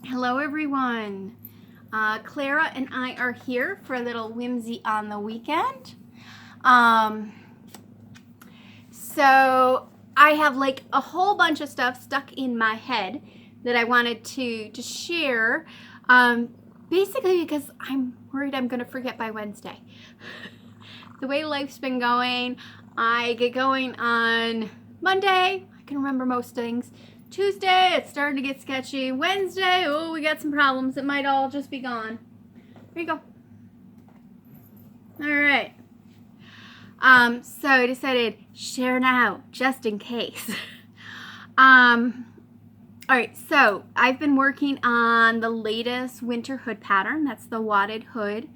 Hello everyone. Clara and I are here for a little whimsy on the weekend. So I have like a whole bunch of stuff stuck in my head that I wanted to share, basically because I'm worried I'm going to forget by Wednesday. The way life's been going, I get going on Monday, I can remember most things. Tuesday, it's starting to get sketchy. Wednesday, oh, we got some problems. It might all just be gone. There you go. All right. So I decided share now, just in case. All right, so I've been working on the latest winter hood pattern. That's the wadded hood.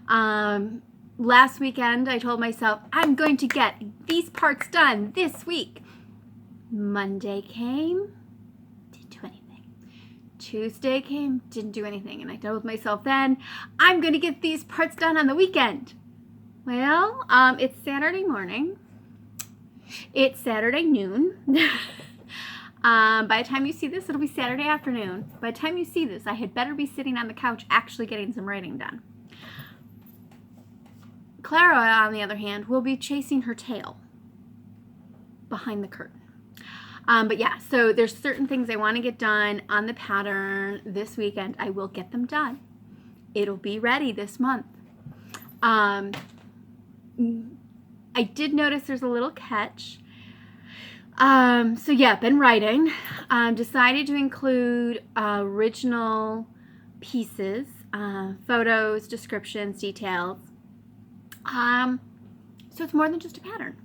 Last weekend, I told myself I'm going to get these parts done this week. Monday came, didn't do anything. Tuesday came, didn't do anything. And I told myself then, I'm going to get these parts done on the weekend. Well, it's Saturday morning. It's Saturday noon. By the time you see this, it'll be Saturday afternoon. By the time you see this, I had better be sitting on the couch actually getting some writing done. Clara, on the other hand, will be chasing her tail behind the curtain. But yeah, so there's certain things I want to get done on the pattern this weekend. I will get them done. It'll be ready this month. I did notice there's a little catch. So yeah, been writing. Decided to include original pieces, photos, descriptions, details. So it's more than just a pattern.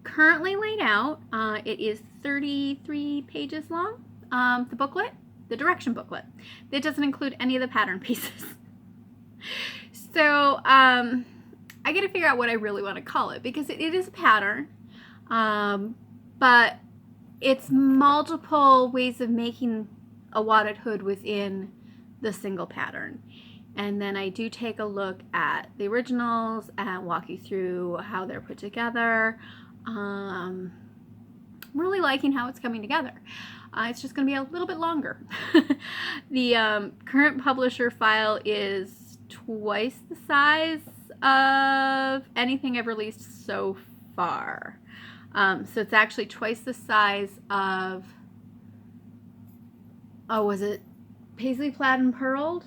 Currently laid out, it is 33 pages long, the booklet, the direction booklet. It doesn't include any of the pattern pieces. So I got to figure out what I really want to call it, because it is a pattern, but it's multiple ways of making a wadded hood within the single pattern. And then I do take a look at the originals and walk you through how they're put together. I'm really liking how it's coming together. It's just going to be a little bit longer. The current publisher file is twice the size of anything I've released so far. So it's actually twice the size of, was it Paisley Plaid and Pearled?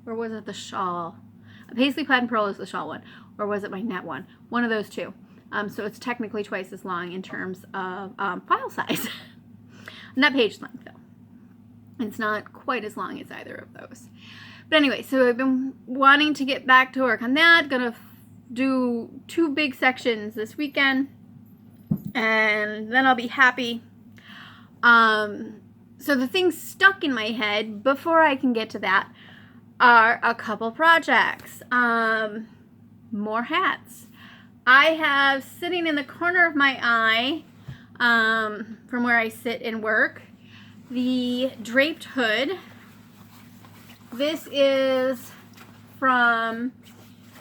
Or was it the shawl? Paisley Plaid and Pearl is the shawl one. Or was it my net one? One of those two. So it's technically twice as long in terms of file size. Not page length, though. It's not quite as long as either of those. But anyway, so I've been wanting to get back to work on that. Gonna do 2 big sections this weekend. And then I'll be happy. So the things stuck in my head before I can get to that are a couple projects. More hats. I have sitting in the corner of my eye, from where I sit and work, the draped hood. This is from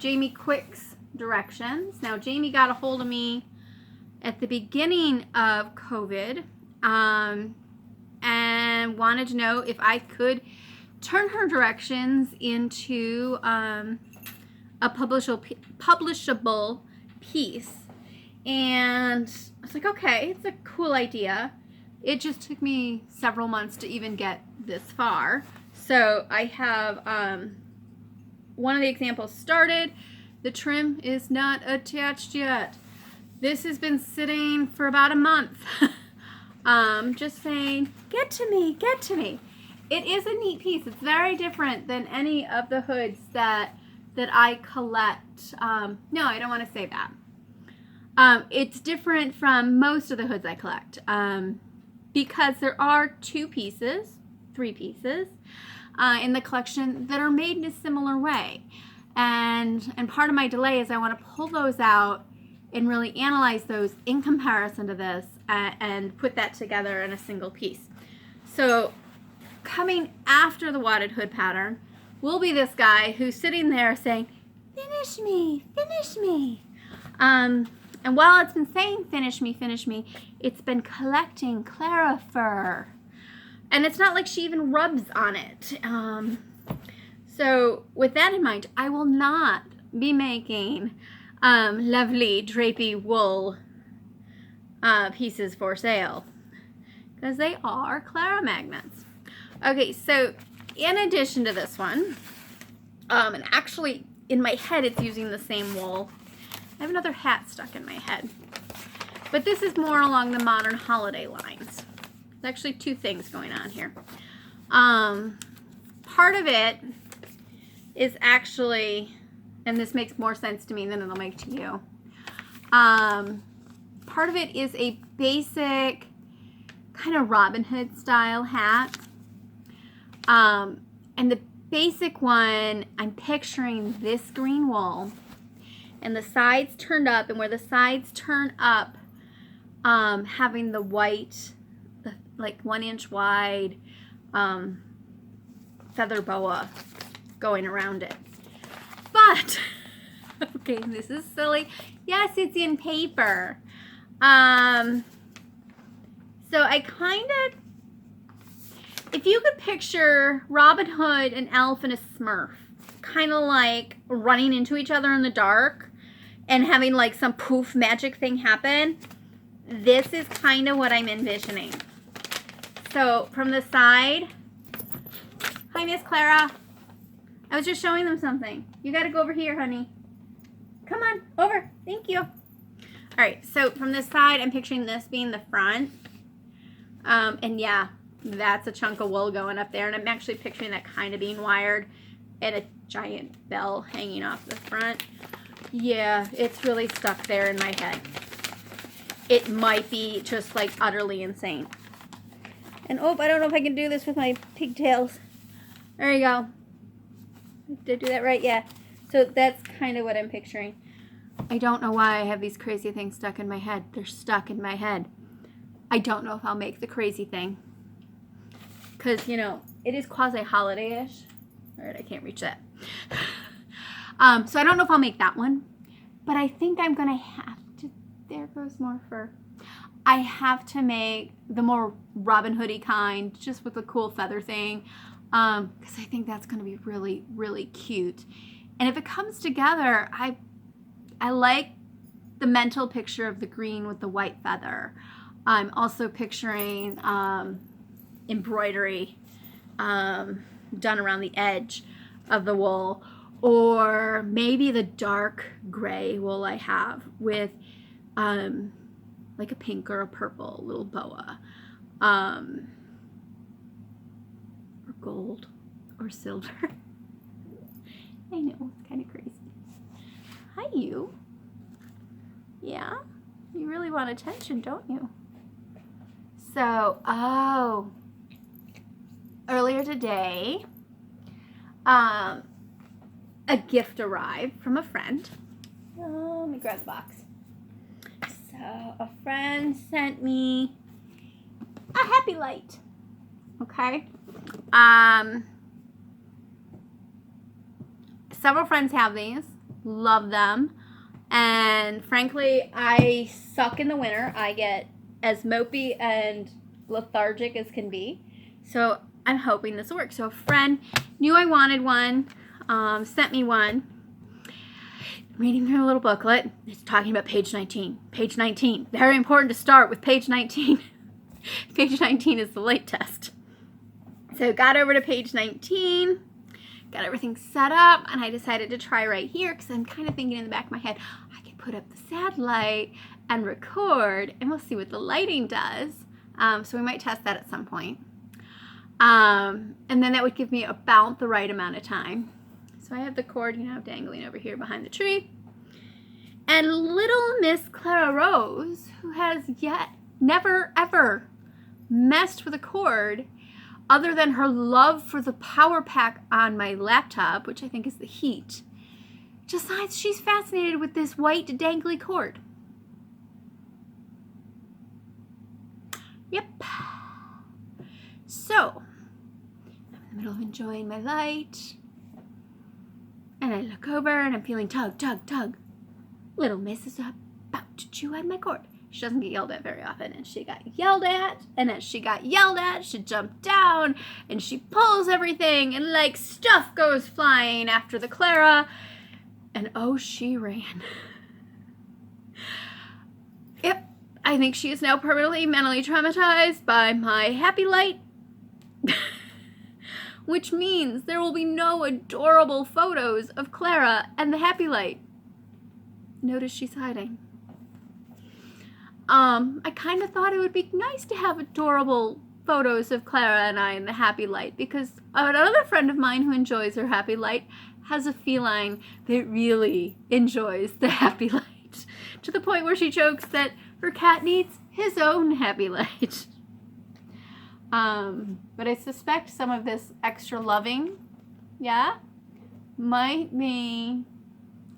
Jamie Quick's directions. Now, Jamie got a hold of me at the beginning of COVID, and wanted to know if I could turn her directions into a publishable piece. And I was like, okay, it's a cool idea. It just took me several months to even get this far. So I have one of the examples started. The trim is not attached yet. This has been sitting for about a month. Just saying, get to me, get to me. It is a neat piece. It's very different than any of the hoods that I collect. No, I don't want to say that. It's different from most of the hoods I collect, because there are 2 pieces, 3 pieces in the collection that are made in a similar way. And part of my delay is I want to pull those out and really analyze those in comparison to this, and put that together in a single piece. So coming after the wadded hood pattern will be this guy who's sitting there saying, finish me, finish me. And while it's been saying finish me, it's been collecting Clara fur. And it's not like she even rubs on it. So with that in mind, I will not be making lovely drapey wool pieces for sale because they are Clara magnets. Okay, so in addition to this one, and actually in my head it's using the same wool. I have another hat stuck in my head. But this is more along the modern holiday lines. There's actually two things going on here. Part of it is actually, and this makes more sense to me than it'll make to you. Part of it is a basic kind of Robin Hood style hat. And the basic one, I'm picturing this green wool and the sides turned up, and where the sides turn up, having the white, like 1 inch wide feather boa going around it. But, okay, this is silly. Yes, it's in paper. So I kind of, if you could picture Robin Hood, an elf, and a Smurf, kind of like running into each other in the dark and having like some poof magic thing happen, this is kind of what I'm envisioning. So from the side, hi Miss Clara. I was just showing them something. You got to go over here, honey. Come on, over. Thank you. All right, so from this side, I'm picturing this being the front. And yeah, that's a chunk of wool going up there. And I'm actually picturing that kind of being wired and a giant bell hanging off the front. Yeah, it's really stuck there in my head. It might be just like utterly insane. And oh, I don't know if I can do this with my pigtails. There you go. Did I do that right? Yeah. So that's kind of what I'm picturing. I don't know why I have these crazy things stuck in my head. They're stuck in my head. I don't know if I'll make the crazy thing. Because, you know, it is quasi-holiday-ish. All right, I can't reach that. So I don't know if I'll make that one. But I think I'm going to have to... There goes more fur. I have to make the more Robin Hood-y kind, just with the cool feather thing. Because I think that's going to be really, really cute. And if it comes together, I like the mental picture of the green with the white feather. I'm also picturing embroidery done around the edge of the wool, or maybe the dark gray wool I have with like a pink or a purple little boa, or gold or silver. I know, it's kind of crazy. Hi, you. Yeah, you really want attention, don't you? So, oh, earlier today, a gift arrived from a friend. Oh, let me grab the box. So, a friend sent me a happy light. Okay. Several friends have these. Love them. And frankly, I suck in the winter. I get as mopey and lethargic as can be. So I'm hoping this will work. So a friend knew I wanted one, sent me one. Reading through a little booklet. It's talking about page 19. Page 19. Very important to start with page 19. Page 19 is the light test. So got over to page 19. Got everything set up, and I decided to try right here because I'm kind of thinking in the back of my head, I could put up the satellite and record, and we'll see what the lighting does. So we might test that at some point. And then that would give me about the right amount of time. So I have the cord, you know, dangling over here behind the tree. And little Miss Clara Rose, who has yet never ever messed with a cord, other than her love for the power pack on my laptop, which I think is the heat, decides she's fascinated with this white dangly cord. Yep. So, I'm in the middle of enjoying my light, and I look over and I'm feeling tug, tug, tug. Little Miss is about to chew on my cord. She doesn't get yelled at very often, and she got yelled at, and as she got yelled at, she jumped down, and she pulls everything, and like stuff goes flying after the Clara, and oh, she ran. Yep, I think she is now permanently mentally traumatized by my happy light, which means there will be no adorable photos of Clara and the happy light. Notice she's hiding. I kind of thought it would be nice to have adorable photos of Clara and I in the happy light, because another friend of mine who enjoys her happy light has a feline that really enjoys the happy light, to the point where she jokes that her cat needs his own happy light. But I suspect some of this extra loving, yeah, might be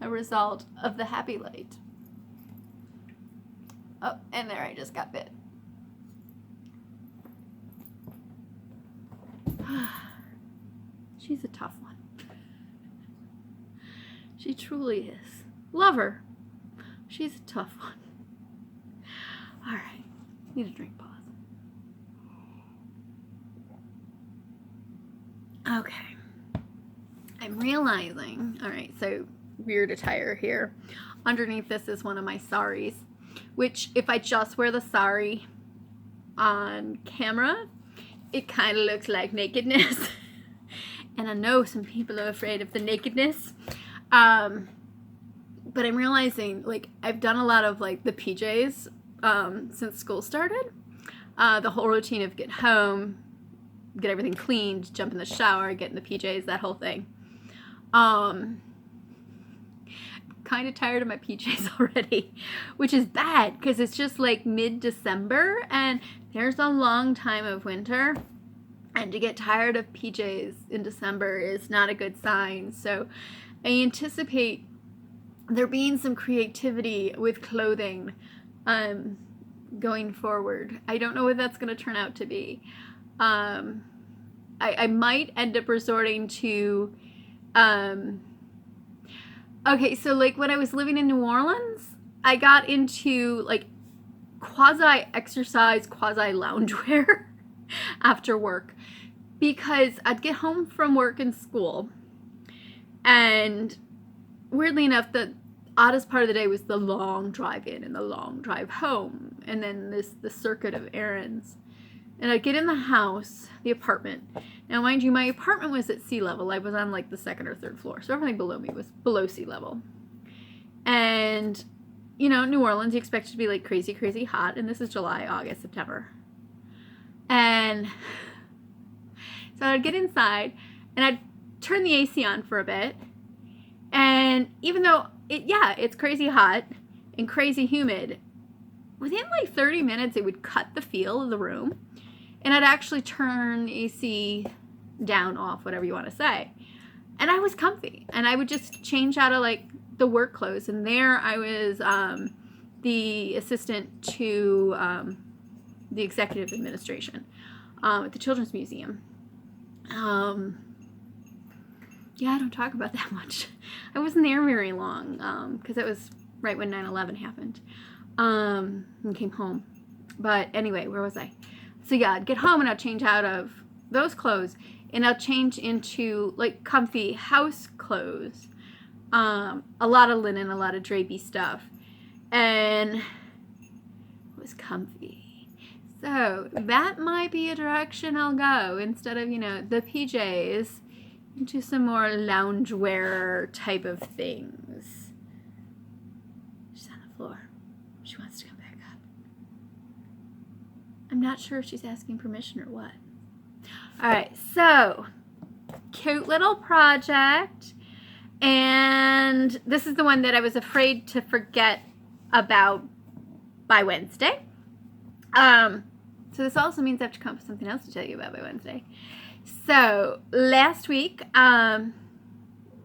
a result of the happy light. Oh, and there I just got bit. She's a tough one. She truly is. Love her. She's a tough one. All right. Need a drink pause. Okay. I'm realizing, all right, so weird attire here. Underneath this is one of my saris, which if I just wear the sari on camera, it kind of looks like nakedness. And I know some people are afraid of the nakedness. But I'm realizing, like, I've done a lot of, like, the PJs since school started. The whole routine of get home, get everything cleaned, jump in the shower, get in the PJs, that whole thing. Kind of tired of my PJs already, which is bad because it's just like mid-December and there's a long time of winter, and to get tired of PJs in December is not a good sign. So I anticipate there being some creativity with clothing going forward. I don't know what that's going to turn out to be. I might end up resorting to okay, so like when I was living in New Orleans, I got into like quasi-exercise, quasi-loungewear after work, because I'd get home from work and school, and weirdly enough, the oddest part of the day was the long drive in and the long drive home, and then the circuit of errands. And I'd get in the house, the apartment. Now, mind you, my apartment was at sea level. I was on like the second or third floor, so everything below me was below sea level. And, you know, New Orleans, you expect it to be like crazy, crazy hot, and this is July, August, September. And so I'd get inside, and I'd turn the AC on for a bit, and even though, it's crazy hot and crazy humid, within like 30 minutes, it would cut the feel of the room. And I'd actually turn AC down, off, whatever you want to say. And I was comfy. And I would just change out of like the work clothes. And there I was the assistant to the executive administration at the Children's Museum. Yeah, I don't talk about that much. I wasn't there very long because it was right when 9/11 happened. And came home. But anyway, where was I? So yeah, I'd get home and I'd change out of those clothes and I'd change into like comfy house clothes. A lot of linen, a lot of drapey stuff. And it was comfy. So that might be a direction I'll go, instead of, you know, the PJs, into some more loungewear type of things. She's on the floor. She wants to come back up. I'm not sure if she's asking permission or what. All right, so cute little project. And this is the one that I was afraid to forget about by Wednesday. So this also means I have to come up with something else to tell you about by Wednesday. So last week, I'm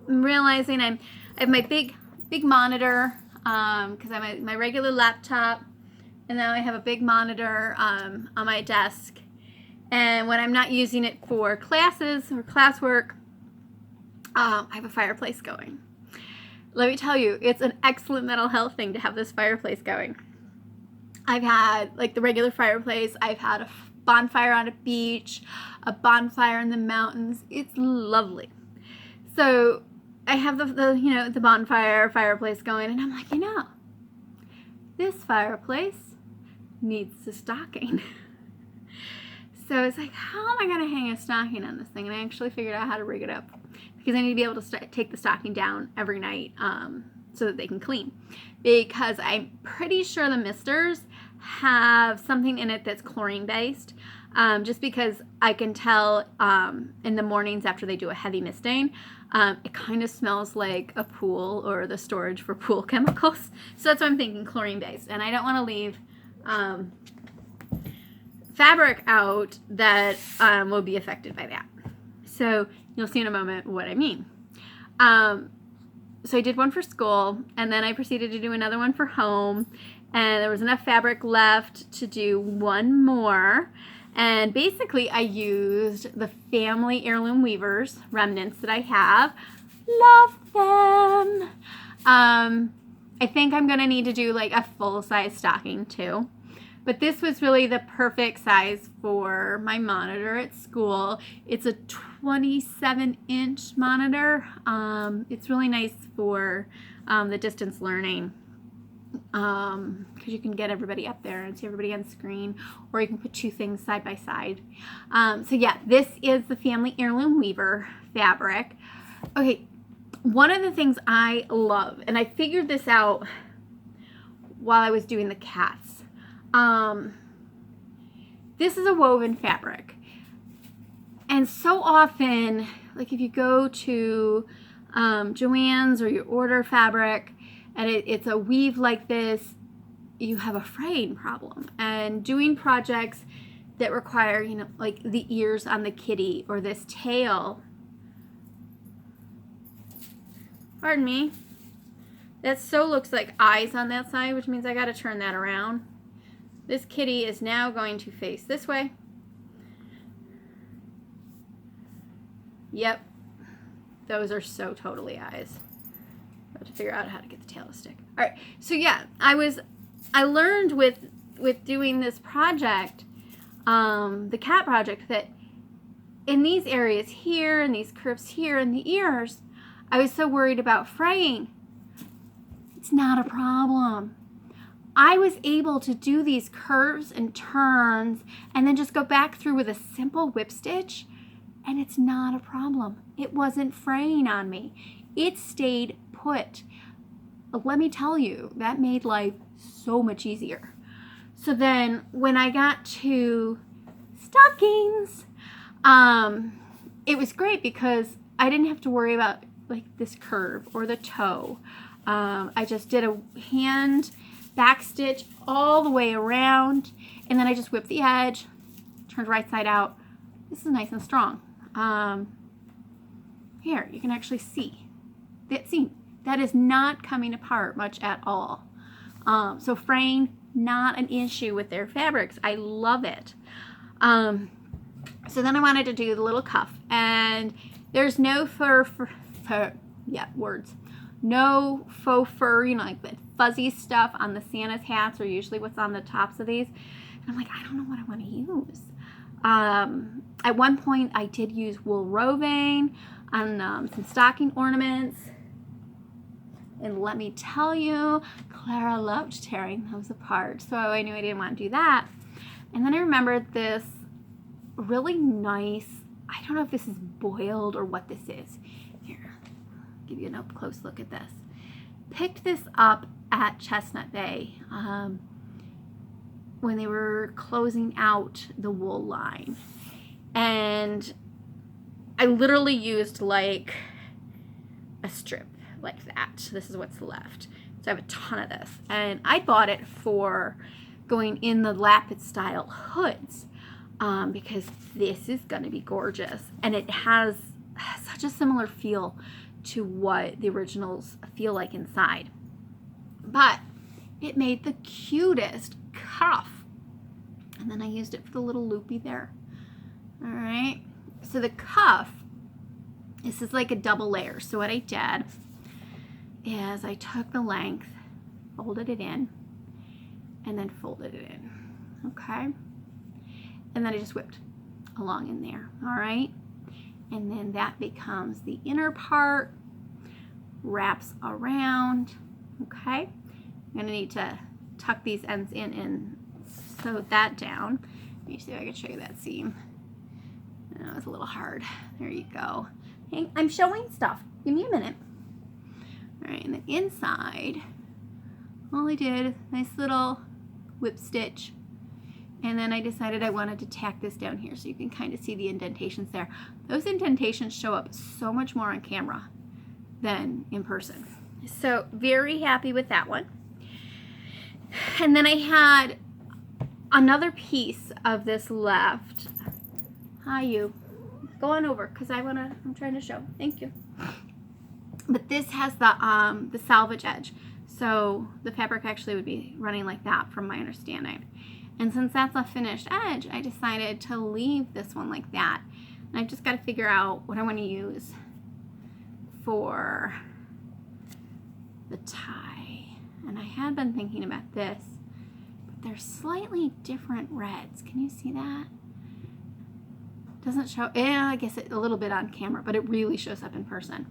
realizing I have my big monitor, because I have my regular laptop, and now I have a big monitor on my desk. And when I'm not using it for classes or classwork, I have a fireplace going. Let me tell you, it's an excellent mental health thing to have this fireplace going. I've had like the regular fireplace. I've had a bonfire on a beach, a bonfire in the mountains. It's lovely. So I have the bonfire fireplace going, and I'm like, this fireplace needs a stocking. So it's like, how am I going to hang a stocking on this thing? And I actually figured out how to rig it up, because I need to be able to take the stocking down every night so that they can clean. Because I'm pretty sure the misters have something in it that's chlorine based. Just because I can tell in the mornings after they do a heavy misting, it kind of smells like a pool or the storage for pool chemicals. So that's why I'm thinking chlorine based. And I don't want to leave fabric out that will be affected by that. So you'll see in a moment what I mean. So I did one for school, and then I proceeded to do another one for home, and there was enough fabric left to do one more. And basically I used the family heirloom weavers remnants that I have. Love them. I think I'm gonna need to do like a full-size stocking too. But this was really the perfect size for my monitor at school. It's a 27-inch monitor. It's really nice for the distance learning, because you can get everybody up there and see everybody on screen, or you can put two things side by side. So yeah, this is the family heirloom weaver fabric. Okay, one of the things I love, and I figured this out while I was doing the cats, this is a woven fabric, and so often, like if you go to Joann's or you order fabric and it's a weave like this, you have a fraying problem. And doing projects that require, like the ears on the kitty or this tail, pardon me, that so looks like eyes on that side, which means I got to turn that around. This kitty is now going to face this way. Yep, those are so totally eyes. I have to figure out how to get the tail to stick. All right, so yeah, I learned with doing this project, the cat project, that in these areas here and these curves here in the ears, I was so worried about fraying. It's not a problem. I was able to do these curves and turns and then just go back through with a simple whip stitch, and it's not a problem. It wasn't fraying on me. It stayed put. But let me tell you, that made life so much easier. So then when I got to stockings, it was great because I didn't have to worry about like this curve or the toe. I just did a hand back stitch all the way around, and then I just whipped the edge, turned right side out. This is nice and strong. Here, you can actually see that seam. That is not coming apart much at all. So fraying, not an issue with their fabrics. I love it. So then I wanted to do the little cuff, and there's no no faux fur, like that fuzzy stuff on the Santa's hats are usually what's on the tops of these. And I'm like, I don't know what I want to use. At one point I did use wool roving on some stocking ornaments. And let me tell you, Clara loved tearing those apart. So I knew I didn't want to do that. And then I remembered this really nice, I don't know if this is boiled or what this is. Here, I'll give you an up close look at this. Picked this up at Chestnut Bay when they were closing out the wool line. And I literally used like a strip like that. This is what's left. So I have a ton of this. And I bought it for going in the lappet style hoods because this is going to be gorgeous. And it has such a similar feel to what the originals feel like inside. But it made the cutest cuff. And then I used it for the little loopy there. All right. So the cuff, this is like a double layer. So what I did is I took the length, folded it in, and then folded it in, okay? And then I just whipped along in there, all right? And then that becomes the inner part, wraps around, okay? I'm gonna need to tuck these ends in and sew that down. Let me see if I can show you that seam. Oh, it's a little hard. There you go. Hey, I'm showing stuff. Give me a minute. All right, and then inside, all I did, nice little whip stitch. And then I decided I wanted to tack this down here so you can kind of see the indentations there. Those indentations show up so much more on camera than in person. So very happy with that one. And then I had another piece of this left. Hi, you. Go on over because I'm trying to show. Thank you. But this has the salvage edge. So the fabric actually would be running like that from my understanding. And since that's a finished edge, I decided to leave this one like that. And I've just got to figure out what I want to use for the tie. And I had been thinking about this, but they're slightly different reds. Can you see that? Doesn't show, yeah, I guess a little bit on camera, but it really shows up in person.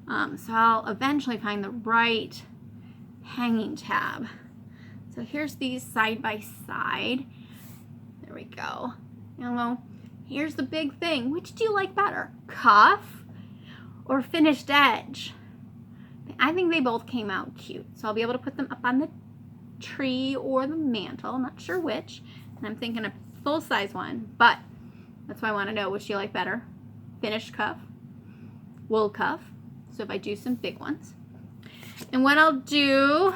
So I'll eventually find the right hanging tab. So here's these side by side. There we go. Now, here's the big thing. Which do you like better? Cuff or finished edge? I think they both came out cute. So I'll be able to put them up on the tree or the mantle. I'm not sure which. And I'm thinking a full-size one, but that's why I want to know, which do you like better? Finished cuff, wool cuff. So if I do some big ones. And what I'll do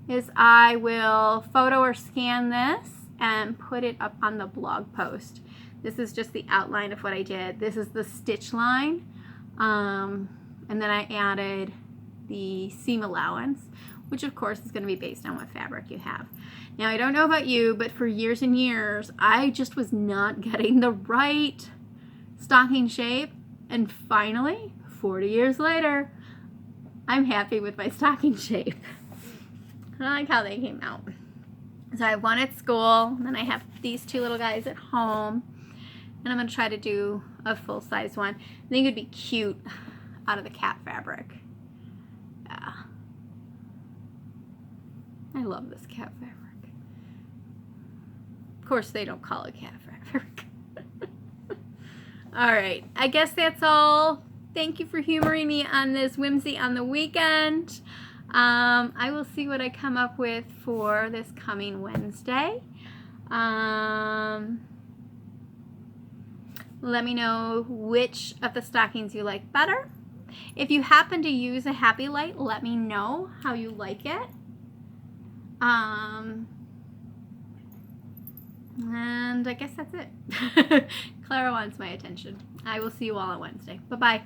is I will photo or scan this and put it up on the blog post. This is just the outline of what I did. This is the stitch line. And then I added the seam allowance, which of course is going to be based on what fabric you have. Now, I don't know about you, but for years and years, I just was not getting the right stocking shape. And finally, 40 years later, I'm happy with my stocking shape. I like how they came out. So I have one at school, and then I have these two little guys at home, and I'm going to try to do a full-size one. I think it would be cute out of the cat fabric. Yeah. I love this cat fabric. Of course, they don't call it cat fabric. All right, I guess that's all. Thank you for humoring me on this Whimsy on the weekend. I will see what I come up with for this coming Wednesday. Let me know which of the stockings you like better. If you happen to use a Happy Light, let me know how you like it. And I guess that's it. Clara wants my attention. I will see you all on Wednesday. Bye-bye.